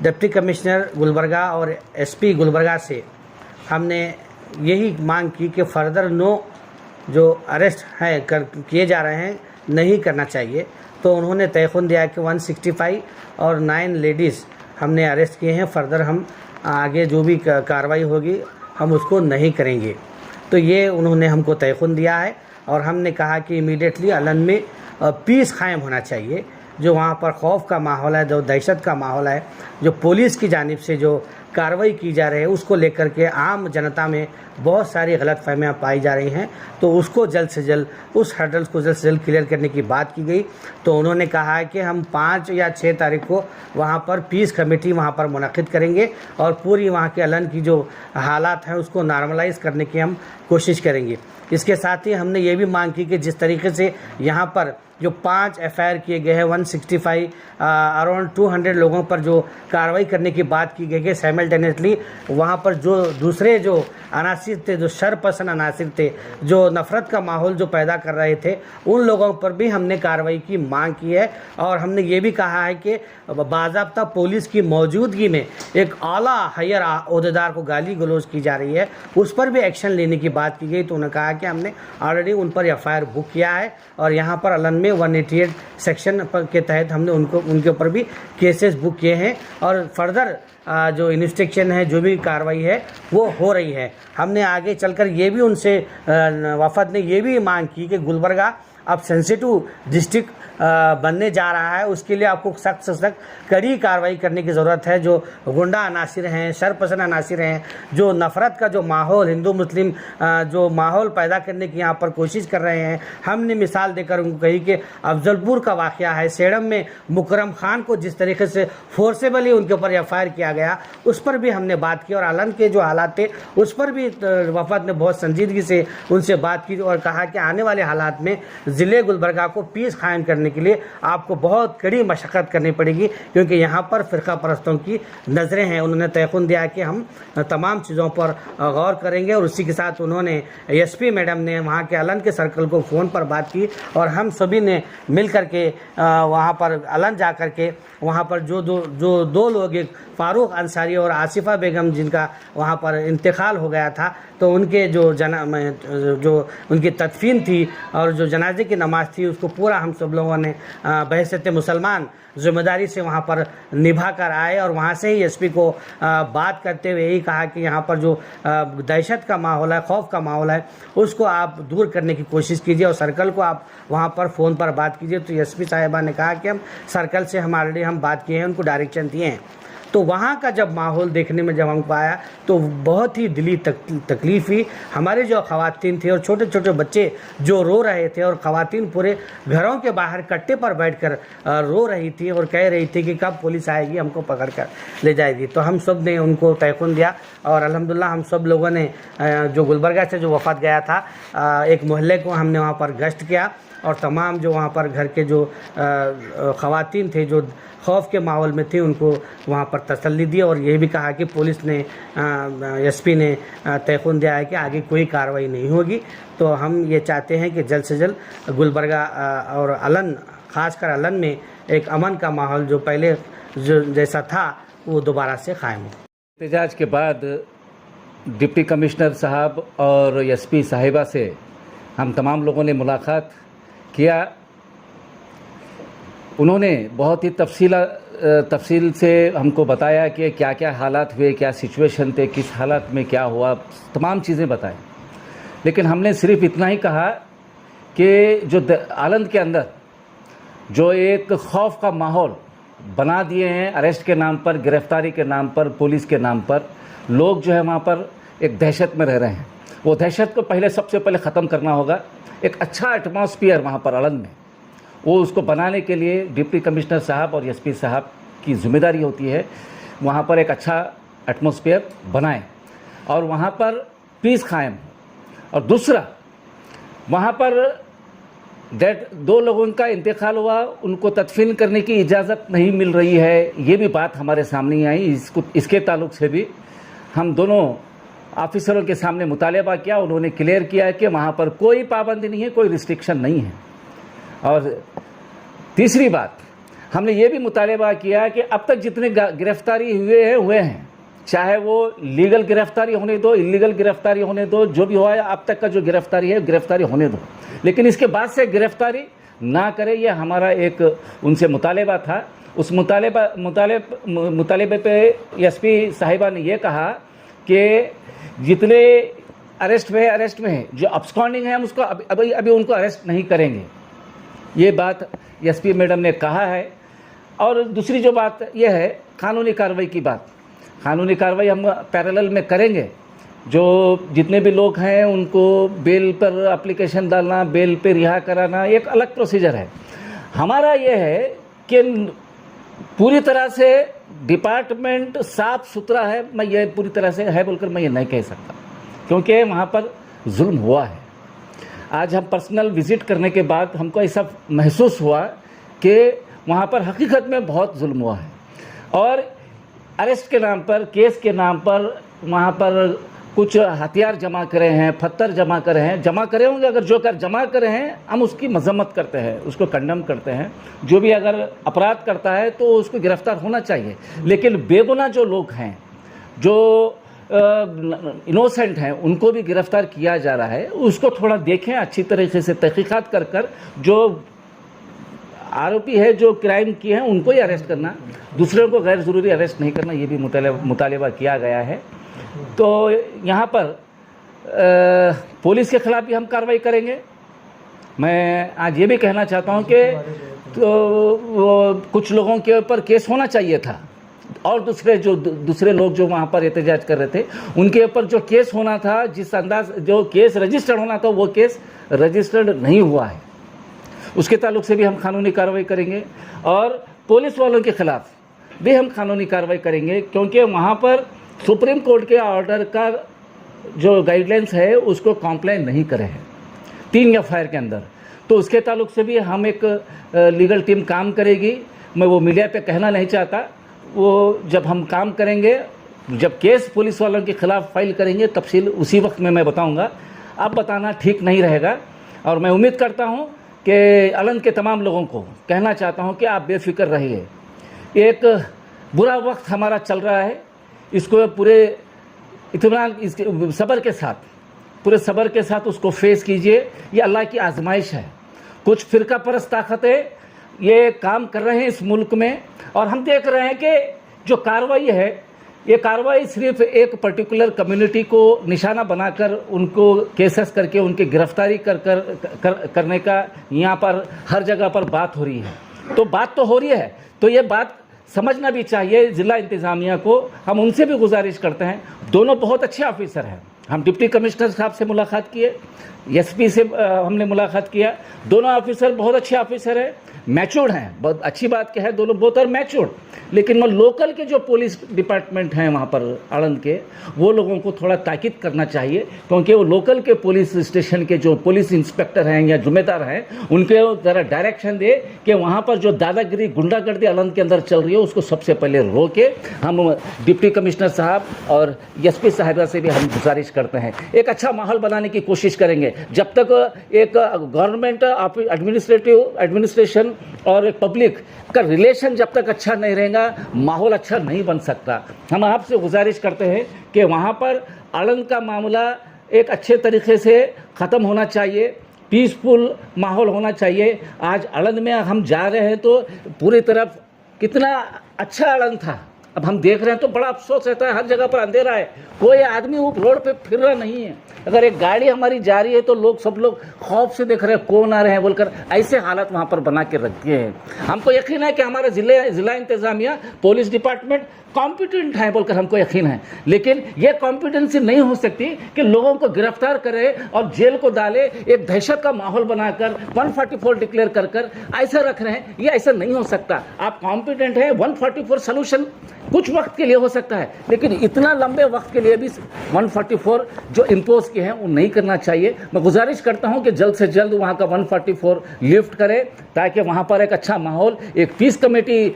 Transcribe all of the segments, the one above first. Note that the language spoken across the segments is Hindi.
डिप्टी कमिश्नर गुलबर्गा और एसपी गुलबर्गा से हमने यही मांग की कि फर्दर जो अरेस्ट है किए जा रहे हैं नहीं करना चाहिए। तो उन्होंने तयख़ुन दिया कि 165 और 9 लेडीज़ हमने अरेस्ट किए हैं, फर्दर हम आगे जो भी कार्रवाई होगी हम उसको नहीं करेंगे। तो ये उन्होंने हमको तयख़ुन दिया है और हमने कहा कि इमीडिएटली अलन में पीस कायम होना चाहिए। जो वहाँ पर खौफ का माहौल है, जो दहशत का माहौल है, जो पुलिस की जानिब से जो कार्रवाई की जा रही है उसको लेकर के आम जनता में बहुत सारी गलतफहमियां पाई जा रही हैं। तो उसको जल्द से जल्द, उस हर्डल्स को जल्द से जल्द क्लियर करने की बात की गई। तो उन्होंने कहा है कि हम 5 या 6 तारीख को वहाँ पर पीस कमेटी वहाँ पर मुनक़िद करेंगे और पूरी वहाँ के अलन की जो हालात हैं उसको नॉर्मलाइज़ करने की हम कोशिश करेंगे। इसके साथ ही हमने ये भी मांग की कि जिस तरीके से यहाँ पर जो 5 एफआईआर किए गए हैं, 165 अराउंड 200 लोगों पर जो कार्रवाई करने की बात की गई है, साइमल्टेनियसली वहाँ पर जो दूसरे जो अनासिर थे, जो शरपसंद अनासिर थे, जो नफ़रत का माहौल जो पैदा कर रहे थे, उन लोगों पर भी हमने कार्रवाई की मांग की है। और हमने ये भी कहा है कि बाज़ाब्ता पुलिस की मौजूदगी में एक आला हायर ओहदेदार को गाली गलौज की जा रही है, उस पर भी एक्शन लेने की बात की गई। तो उन्होंने कहा कि हमने ऑलरेडी उन पर एफआईआर बुक किया है और यहाँ पर अलन में 188 सेक्शन के तहत हमने उनके ऊपर भी केसेस बुक किए हैं और फर्दर जो इन्वेस्टिगेशन है, जो भी कार्रवाई है वो हो रही है। हमने आगे चलकर ये भी उनसे वफद ने ये भी मांग की कि गुलबर्गा अब सेंसिटिव डिस्ट्रिक्ट बनने जा रहा है, उसके लिए आपको सख्त से सख्त कड़ी कार्रवाई करने की ज़रूरत है। जो गुंडा अनासिर हैं, शरपसंद अनासिर हैं, जो नफ़रत का जो माहौल, हिंदू मुस्लिम जो माहौल पैदा करने की यहाँ पर कोशिश कर रहे हैं। हमने मिसाल देकर उनको कही कि अफजलपुर का वाक़या है, सेडम में मुकरम खान को जिस तरीके से फोर्सेबली उनके ऊपर एफआईआर किया गया, उस पर भी हमने बात की और अलन के जो हालात थे उस पर भी वफद ने बहुत संजीदगी से उनसे बात की और कहा कि आने वाले हालात में ज़िले गुलबर्गा को पीस कायम करने के लिए आपको बहुत कड़ी मशक्क़त करनी पड़ेगी, क्योंकि यहाँ पर फ़िरका परस्तों की नज़रें हैं। उन्होंने तयख़ुन दिया कि हम तमाम चीज़ों पर गौर करेंगे और उसी के साथ उन्होंने एसपी मैडम ने वहाँ के अलन के सर्कल को फ़ोन पर बात की और हम सभी ने मिल कर के वहाँ पर अलन जा कर के वहाँ पर जो दो लोग, एक फ़ारूक अंसारी और आसिफ़ा बेगम, जिनका वहाँ पर इंतकाल हो गया था, तो उनके जो उनकी तदफीन थी और जो जनाजे की नमाज़ थी उसको पूरा हम सब लोगों ने बहैसियत मुसलमान ज़िम्मेदारी से वहाँ पर निभा कर आए और वहाँ से ही एसपी को बात करते हुए यही कहा कि यहाँ पर जो दहशत का माहौल है, खौफ का माहौल है, उसको आप दूर करने की कोशिश कीजिए और सर्कल को आप वहाँ पर फ़ोन पर बात कीजिए। तो एसपी साहिबा ने कहा कि हम सर्कल से ऑलरेडी हम बात किए हैं, उनको डायरेक्शन दिए हैं। तो वहाँ का जब माहौल देखने में जब हमको आया तो बहुत ही दिली तकलीफ़ हुई। हमारे जो ख़वातीन थे और छोटे छोटे बच्चे जो रो रहे थे और ख़वातीन पूरे घरों के बाहर कट्टे पर बैठकर रो रही थी और कह रही थी कि कब पुलिस आएगी, हमको पकड़ कर ले जाएगी। तो हम सब ने उनको तयख़ुन दिया और अल्हम्दुलिल्लाह हम सब लोगों ने जो गुलबर्गा से जो वफ़द गया था, एक मोहल्ले को हमने वहाँ पर गश्त किया और तमाम जो वहाँ पर घर के जो ख़वातीन थे जो खौफ के माहौल में थे उनको वहाँ पर तसल्ली दी और ये भी कहा कि पुलिस ने एसपी ने तयख़ुन दिया है कि आगे कोई कार्रवाई नहीं होगी। तो हम ये चाहते हैं कि जल्द से जल्द गुलबर्गा और अलन, ख़ासकर अलन में एक अमन का माहौल जो पहले जो जैसा था वो दोबारा से कायम हो। एहतजाज के बाद डिप्टी कमिश्नर साहब और एसपी साहिबा से हम तमाम लोगों ने मुलाकात किया। उन्होंने बहुत ही तफसील से हमको बताया कि क्या क्या हालात हुए, क्या सिचुएशन थे, किस हालात में क्या हुआ, तमाम चीज़ें बताएं। लेकिन हमने सिर्फ इतना ही कहा कि जो आलंद के अंदर जो एक खौफ का माहौल बना दिए हैं, अरेस्ट के नाम पर, गिरफ्तारी के नाम पर, पुलिस के नाम पर, लोग जो है वहाँ पर एक दहशत में रह रहे हैं। वो दहशत को सबसे पहले ख़त्म करना होगा। एक अच्छा एटमॉस्फेयर वहाँ पर आलंद में, वो उसको बनाने के लिए डिप्टी कमिश्नर साहब और एसपी साहब की जिम्मेदारी होती है। वहाँ पर एक अच्छा एटमॉस्फेयर बनाएं और वहाँ पर पीस कायम। और दूसरा, वहाँ पर 2 लोगों का इंतकाल हुआ, उनको तदफीन करने की इजाज़त नहीं मिल रही है, ये भी बात हमारे सामने आई। इसके ताल्लुक़ से भी हम दोनों ऑफिसरों के सामने मुतालबा किया। उन्होंने क्लियर किया कि वहाँ पर कोई पाबंदी नहीं है, कोई रिस्ट्रिक्शन नहीं है। और तीसरी बात, हमने ये भी मुतालबा किया कि अब तक जितने गिरफ्तारी हुए हैं, चाहे वो लीगल गिरफ्तारी होने दो, इलीगल गिरफ्तारी होने दो, जो भी हुआ है अब तक का जो गिरफ्तारी है गिरफ्तारी होने दो, लेकिन इसके बाद से गिरफ्तारी ना करे, ये हमारा एक उनसे मुतालबा था। उस मुतालबे पे एसपी साहिबा ने ये कहा कि जितने अरेस्ट में है, जो अब्सकॉन्डिंग है हम उसको अभी उनको अरेस्ट नहीं करेंगे, ये बात एसपी मैडम ने कहा है। और दूसरी जो बात यह है कानूनी कार्रवाई की बात, कानूनी कार्रवाई हम पैरेलल में करेंगे। जो जितने भी लोग हैं उनको बेल पर एप्लीकेशन डालना, बेल पे रिहा कराना एक अलग प्रोसीजर है। हमारा ये है कि पूरी तरह से डिपार्टमेंट साफ सुथरा है, मैं ये पूरी तरह से है बोलकर मैं ये नहीं कह सकता, क्योंकि वहाँ पर जुल्म हुआ है। आज हम पर्सनल विज़िट करने के बाद हमको ऐसा महसूस हुआ कि वहाँ पर हकीकत में बहुत जुल्म हुआ है। और अरेस्ट के नाम पर, केस के नाम पर वहाँ पर कुछ हथियार जमा करे हैं, पत्थर जमा करे हैं, जमा करे होंगे, अगर जो कर जमा करे हैं हम उसकी मजम्मत करते हैं, उसको कंडम करते हैं। जो भी अगर अपराध करता है तो उसको गिरफ्तार होना चाहिए, लेकिन बेगुनाह जो लोग हैं, जो इनोसेंट हैं, उनको भी गिरफ्तार किया जा रहा है। उसको थोड़ा देखें अच्छी तरीके से, तहकीकात कर जो आरोपी है, जो क्राइम किए हैं, उनको ही अरेस्ट करना, दूसरों को गैर ज़रूरी अरेस्ट नहीं करना, ये भी मुतालबा किया गया है। तो यहाँ पर पुलिस के खिलाफ भी हम कार्रवाई करेंगे। मैं आज ये भी कहना चाहता हूँ कि तो कुछ लोगों के ऊपर केस होना चाहिए था, और दूसरे लोग जो वहाँ पर एहतजाज कर रहे थे उनके ऊपर जो केस होना था, जिस अंदाज जो केस रजिस्टर्ड होना था, वो केस रजिस्टर्ड नहीं हुआ है। उसके ताल्लुक से भी हम कानूनी कार्रवाई करेंगे, और पुलिस वालों के खिलाफ भी हम कानूनी कार्रवाई करेंगे, क्योंकि वहाँ पर सुप्रीम कोर्ट के ऑर्डर का जो गाइडलाइंस है उसको कॉम्प्लाई नहीं करे हैं 3 एफआईआर के अंदर। तो उसके ताल्लुक से भी हम एक लीगल टीम काम करेगी। मैं वो मीडिया पे कहना नहीं चाहता, वो जब हम काम करेंगे, जब केस पुलिस वालों के खिलाफ फाइल करेंगे, तफसील उसी वक्त में मैं बताऊंगा। अब बताना ठीक नहीं रहेगा। और मैं उम्मीद करता हूं कि अलंग के तमाम लोगों को कहना चाहता हूं कि आप बेफिक्र रहिए। एक बुरा वक्त हमारा चल रहा है, इसको पूरे इत्मीनान, इसके सब्र के साथ, पूरे सब्र के साथ उसको फेस कीजिए। ये अल्लाह की आजमाइश है। कुछ फ़िरका परस्त ताकतें ये काम कर रहे हैं इस मुल्क में, और हम देख रहे हैं कि जो कार्रवाई है, ये कार्रवाई सिर्फ एक पर्टिकुलर कम्युनिटी को निशाना बनाकर उनको केसेस करके उनकी गिरफ्तारी करने का यहाँ पर हर जगह पर बात हो रही है। तो बात तो हो रही है, तो ये बात समझना भी चाहिए ज़िला इंतज़ामिया को। हम उनसे भी गुजारिश करते हैं, दोनों बहुत अच्छे ऑफिसर हैं। हम डिप्टी कमिश्नर साहब से मुलाकात किए, एसपी से हमने मुलाकात किया। दोनों ऑफिसर बहुत अच्छे ऑफिसर हैं, मैच्योर्ड हैं। बहुत अच्छी बात क्या है, दोनों बहुत और मैच्योर्ड। लेकिन वो लोकल के जो पुलिस डिपार्टमेंट हैं वहाँ पर आनंद के, वो लोगों को थोड़ा ताकीद करना चाहिए, क्योंकि वो लोकल के पुलिस स्टेशन के जो पुलिस इंस्पेक्टर हैं या जिम्मेदार हैं, उनके ज़रा डायरेक्शन दे कि वहाँ पर जो दादागिरी, गुंडागर्दी आनंद के अंदर चल रही है, उसको सबसे पहले रोके। हम डिप्टी कमिश्नर साहब और एसपी साहिबा से भी हम गुजारिश करते हैं, एक अच्छा माहौल बनाने की कोशिश करेंगे। जब तक एक गवर्नमेंट एडमिनिस्ट्रेशन और एक पब्लिक का रिलेशन जब तक अच्छा नहीं रहेगा, माहौल अच्छा नहीं बन सकता। हम आपसे गुजारिश करते हैं कि वहाँ पर आनंद का मामला एक अच्छे तरीके से ख़त्म होना चाहिए, पीसफुल माहौल होना चाहिए। आज आनंद में हम जा रहे हैं तो पूरी तरफ कितना अच्छा आनंद था, अब हम देख रहे हैं तो बड़ा अफसोस रहता है। हर जगह पर अंधेरा है, कोई आदमी वो रोड पे फिर रहा नहीं है। अगर एक गाड़ी हमारी जा रही है तो सब लोग खौफ से देख रहे हैं कौन आ रहे हैं बोलकर, ऐसे हालत वहाँ पर बना के रख दिए हैं। हमको यकीन है कि हमारा ज़िला इंतज़ामिया, पुलिस डिपार्टमेंट कॉम्पिटेंट है बोलकर हमको यकीन है, लेकिन ये कॉम्पिटेंसी नहीं हो सकती कि लोगों को गिरफ्तार करे और जेल को डाले, एक दहशत का माहौल बनाकर 144 डिक्लेयर कर ऐसा रख रहे हैं। ये ऐसा नहीं हो सकता। आप कॉम्पिटेंट हैं, 144 सोल्यूशन कुछ वक्त के लिए हो सकता है, लेकिन इतना लंबे वक्त के लिए भी 144 जो इम्पोज किए हैं वो नहीं करना चाहिए। मैं गुजारिश करता हूं कि जल्द से जल्द वहां का 144 लिफ्ट करें, ताकि वहां पर एक अच्छा माहौल, एक पीस कमेटी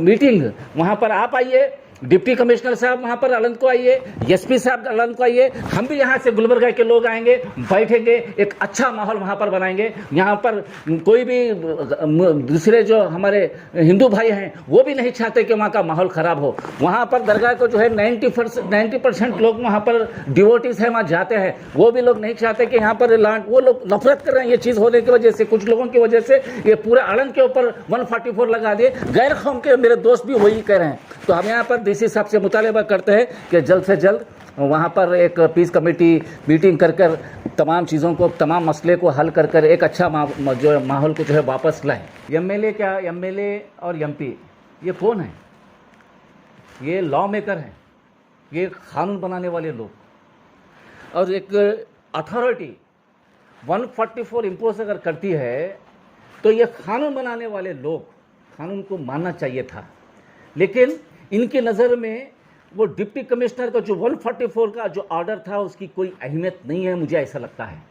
मीटिंग वहां पर आप आइए डिप्टी कमिश्नर साहब वहाँ पर अलंद को आइए, एसपी साहब अलंद को आइए, हम भी यहाँ से गुलबर्गा के लोग आएंगे, बैठेंगे, एक अच्छा माहौल वहाँ पर बनाएंगे। यहाँ पर कोई भी दूसरे जो हमारे हिंदू भाई हैं वो भी नहीं चाहते कि वहाँ का माहौल ख़राब हो। वहाँ पर दरगाह को जो है 90% लोग वहाँ पर डिवोटीज हैं, वहाँ जाते हैं, वो भी लोग नहीं चाहते कि यहाँ पर वो लोग नफरत कर रहे हैं ये चीज़ होने की वजह से, कुछ लोगों की वजह से ये पूरे आलम के ऊपर 144 लगा दिए। गैर कौम के मेरे दोस्त भी वही कह रहे हैं। तो हम यहाँ पर डीसी साहब से मुतालबा करते हैं कि जल्द से जल्द वहाँ पर एक पीस कमेटी मीटिंग कर तमाम चीज़ों को, तमाम मसले को हल कर एक अच्छा जो माहौल को जो है वापस लाएं। एमएलए और एमपी ये कौन है? ये लॉ मेकर हैं, ये कानून बनाने वाले लोग, और एक अथॉरिटी 144 इम्पोज अगर करती है तो ये कानून बनाने वाले लोग कानून को मानना चाहिए था। लेकिन इनकी नज़र में वो डिप्टी कमिश्नर का जो 144 का जो ऑर्डर था उसकी कोई अहमियत नहीं है, मुझे ऐसा लगता है।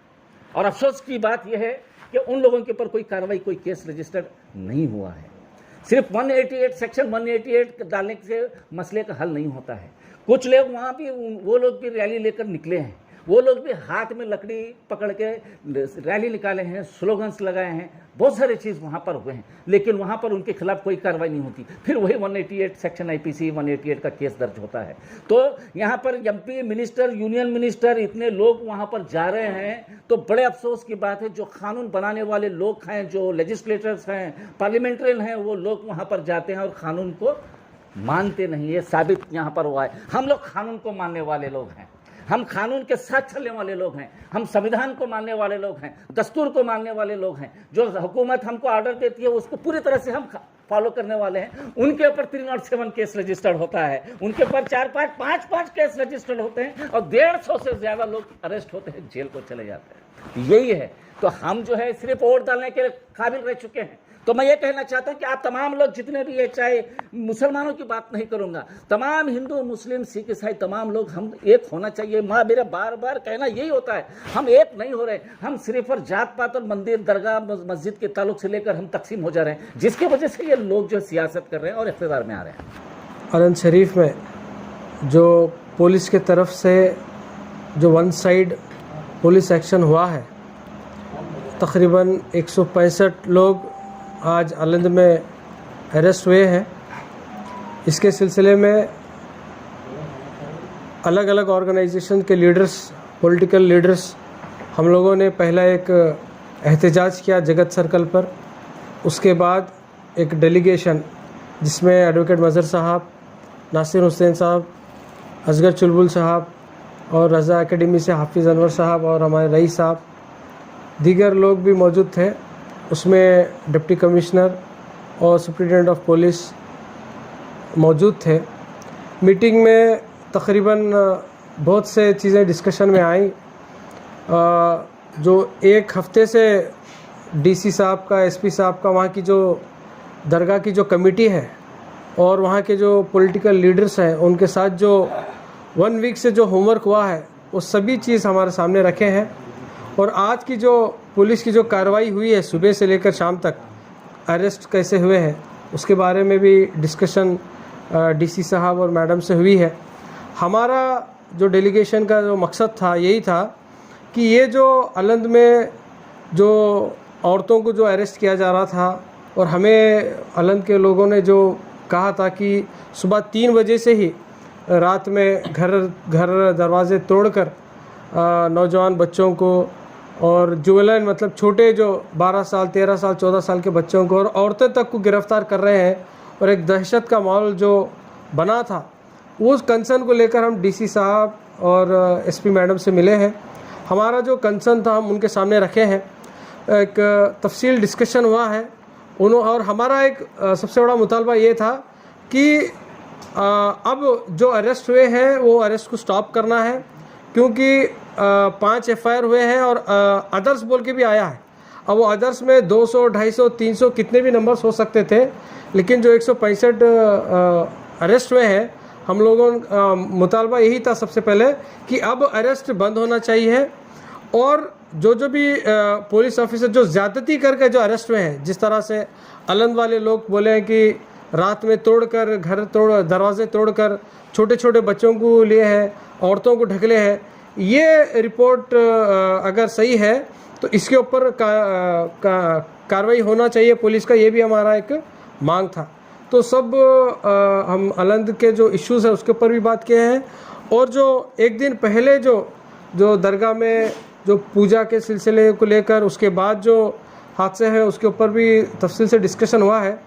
और अफसोस की बात यह है कि उन लोगों के ऊपर कोई कार्रवाई, कोई केस रजिस्टर्ड नहीं हुआ है। सिर्फ 188 सेक्शन 188 डालने से मसले का हल नहीं होता है। कुछ लोग वहाँ भी, वो लोग भी रैली लेकर निकले हैं, वो लोग भी हाथ में लकड़ी पकड़ के रैली निकाले हैं, स्लोगन्स लगाए हैं, बहुत सारे चीज़ वहाँ पर हुए हैं, लेकिन वहाँ पर उनके खिलाफ कोई कार्रवाई नहीं होती। फिर वही 188 सेक्शन आईपीसी 188 का केस दर्ज होता है। तो यहाँ पर एमपी मिनिस्टर, यूनियन मिनिस्टर, इतने लोग वहाँ पर जा रहे हैं, तो बड़े अफसोस की बात है जो कानून बनाने वाले लोग हैं, जो लेजिस्लेटर्स हैं, पार्लियामेंट्रियन हैं, वो लोग वहाँ पर जाते हैं और कानून को मानते नहीं। ये साबित यहाँ पर हुआ है। हम लोग कानून को मानने वाले लोग हैं, हम कानून के साथ चलने वाले लोग हैं, हम संविधान को मानने वाले लोग हैं, दस्तूर को मानने वाले लोग हैं। जो हुकूमत हमको ऑर्डर देती है उसको पूरी तरह से हम फॉलो करने वाले हैं। उनके ऊपर 307 केस रजिस्टर्ड होता है, उनके ऊपर 4-5 केस रजिस्टर्ड होते हैं, और 150 से ज़्यादा लोग अरेस्ट होते हैं, जेल को चले जाते हैं। यही है। तो हम जो है सिर्फ वोट डालने के काबिल रह चुके हैं। तो मैं ये कहना चाहता हूँ कि आप तमाम लोग जितने भी है, चाहे मुसलमानों की बात नहीं करूँगा, तमाम हिंदू, मुस्लिम, सिख, ईसाई, तमाम लोग हम एक होना चाहिए। मेरा बार बार कहना यही होता है, हम एक नहीं हो रहे, हम सिर्फ और जात पात और मंदिर, दरगाह, मस्जिद के ताल्लुक से लेकर हम तकसीम हो जा रहे हैं, जिसकी वजह से ये लोग जो सियासत कर रहे हैं और इख्तियार में आ रहे हैं। अलंद शरीफ में जो पुलिस की तरफ से जो वन साइड पुलिस एक्शन हुआ है, तकरीबन 165 लोग आज अलंद में अरेस्ट हुए हैं। इसके सिलसिले में अलग अलग ऑर्गेनाइजेशन के लीडर्स, पॉलिटिकल लीडर्स, हम लोगों ने पहला एक एहतजाज किया जगत सर्कल पर। उसके बाद एक डेलीगेशन जिसमें एडवोकेट मज़हर साहब, नासिर हुसैन साहब, असगर चुलबुल साहब और रज़ा एकेडमी से हाफिज़ अनवर साहब और हमारे रईस साहब, दीगर लोग भी मौजूद थे। उसमें डिप्टी कमिश्नर और सुप्रिटेंडेंट ऑफ पुलिस मौजूद थे। मीटिंग में तकरीबन बहुत से चीज़ें डिस्कशन में आई। जो एक हफ़्ते से डीसी साहब का, एसपी साहब का, वहाँ की जो दरगाह की जो कमेटी है और वहाँ के जो पॉलिटिकल लीडर्स हैं, उनके साथ जो 1 वीक से जो होमवर्क हुआ है वो सभी चीज़ हमारे सामने रखे हैं। और आज की जो पुलिस की जो कार्रवाई हुई है, सुबह से लेकर शाम तक अरेस्ट कैसे हुए हैं, उसके बारे में भी डिस्कशन डीसी साहब और मैडम से हुई है। हमारा जो डेलीगेशन का जो मकसद था यही था कि ये जो अलंद में जो औरतों को जो अरेस्ट किया जा रहा था, और हमें अलंद के लोगों ने जो कहा था कि सुबह 3 बजे से ही रात में घर दरवाजे तोड़कर नौजवान बच्चों को और जुवेलाइन मतलब छोटे जो 12 साल, 13 साल, 14 साल के बच्चों को और औरतें तक को गिरफ़्तार कर रहे हैं, और एक दहशत का माहौल जो बना था, उस कंसर्न को लेकर हम डीसी साहब और एसपी मैडम से मिले हैं। हमारा जो कंसर्न था हम उनके सामने रखे हैं। एक तफसील डिस्कशन हुआ है और हमारा एक सबसे बड़ा मुतालबा ये था कि अब जो अरेस्ट हुए हैं वो अरेस्ट को स्टॉप करना है, क्योंकि 5 FIR हुए हैं और अदर्स बोल के भी आया है। अब वो अदर्स में 200, 250, 300 कितने भी नंबर्स हो सकते थे, लेकिन जो 165 अरेस्ट हुए हैं, हम लोगों का मुतालबा यही था सबसे पहले कि अब अरेस्ट बंद होना चाहिए, और जो भी पुलिस ऑफिसर जो ज़्यादती करके जो अरेस्ट हुए हैं, जिस तरह से अलंद वाले लोग बोले हैं कि रात में तोड़कर, घर तोड़, दरवाजे तोड़कर छोटे छोटे बच्चों को लिए हैं, औरतों को ढकले हैं। ये रिपोर्ट अगर सही है तो इसके ऊपर कार्रवाई होना चाहिए पुलिस का, ये भी हमारा एक मांग था। तो सब हम अलंद के जो इश्यूज़ है उसके ऊपर भी बात किए हैं, और जो एक दिन पहले जो दरगाह में जो पूजा के सिलसिले को लेकर उसके बाद जो हादसे हैं उसके ऊपर भी तफसील से डिस्कशन हुआ है।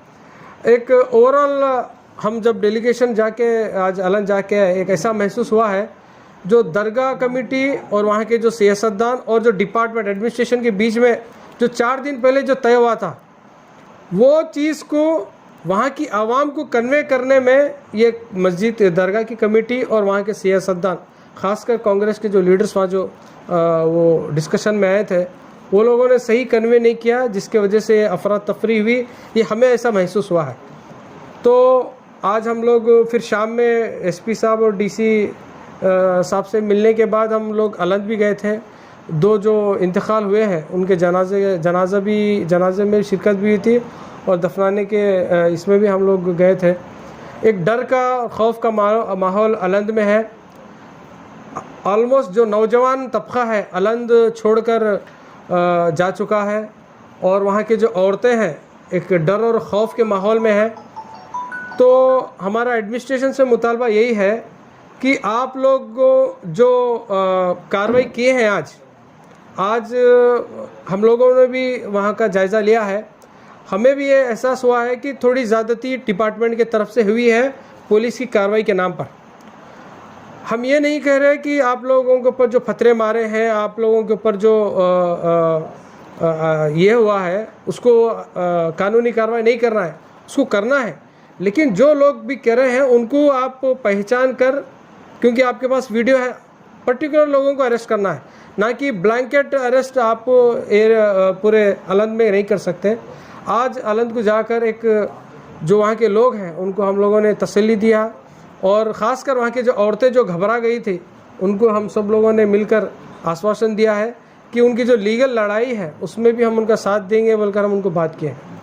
एक ओवरऑल हम जब डेलीगेशन जाके आज अलंद जाके एक ऐसा महसूस हुआ है, जो दरगाह कमेटी और वहाँ के जो सियासतदान और जो डिपार्टमेंट एडमिनिस्ट्रेशन के बीच में जो 4 दिन पहले जो तय हुआ था, वो चीज़ को वहाँ की आवाम को कन्वे करने में ये मस्जिद दरगाह की कमेटी और वहाँ के सियासतदान, ख़ासकर कांग्रेस के जो लीडर्स वहाँ जो वो डिस्कशन में आए थे, वो लोगों ने सही कन्वे नहीं किया, जिसके वजह से अफरा तफरी हुई। ये हमें ऐसा महसूस हुआ है। तो आज हम लोग फिर शाम में एसपी साहब और डीसी साहब से मिलने के बाद हम लोग अलंद भी गए थे। 2 जो इंतकाल हुए हैं उनके जनाजे में शिरकत भी हुई थी, और दफनाने के इसमें भी हम लोग गए थे। एक डर का, खौफ का माहौल अलंद में है। ऑलमोस्ट जो नौजवान तबका है अलंद छोड़कर जा चुका है, और वहाँ के जो औरतें हैं एक डर और खौफ के माहौल में है। तो हमारा एडमिनिस्ट्रेशन से मुतालबा यही है कि आप लोग जो कार्रवाई किए हैं आज हम लोगों ने भी वहाँ का जायज़ा लिया है। हमें भी ये एहसास हुआ है कि थोड़ी ज़्यादती डिपार्टमेंट की तरफ से हुई है पुलिस की कार्रवाई के नाम पर। हम ये नहीं कह रहे कि आप लोगों के ऊपर जो फतरे मारे हैं, आप लोगों के ऊपर जो ये हुआ है उसको कानूनी कार्रवाई नहीं करना है, उसको करना है। लेकिन जो लोग भी कह रहे हैं उनको आप पहचान कर, क्योंकि आपके पास वीडियो है, पर्टिकुलर लोगों को अरेस्ट करना है, ना कि ब्लैंकेट अरेस्ट आप पूरे अलंद में नहीं कर सकते। आज अलंद को जाकर एक जो वहाँ के लोग हैं उनको हम लोगों ने तसल्ली दिया, और ख़ासकर वहाँ की जो औरतें जो घबरा गई थी उनको हम सब लोगों ने मिलकर आश्वासन दिया है कि उनकी जो लीगल लड़ाई है उसमें भी हम उनका साथ देंगे, बोलकर हम उनको बात किए हैं।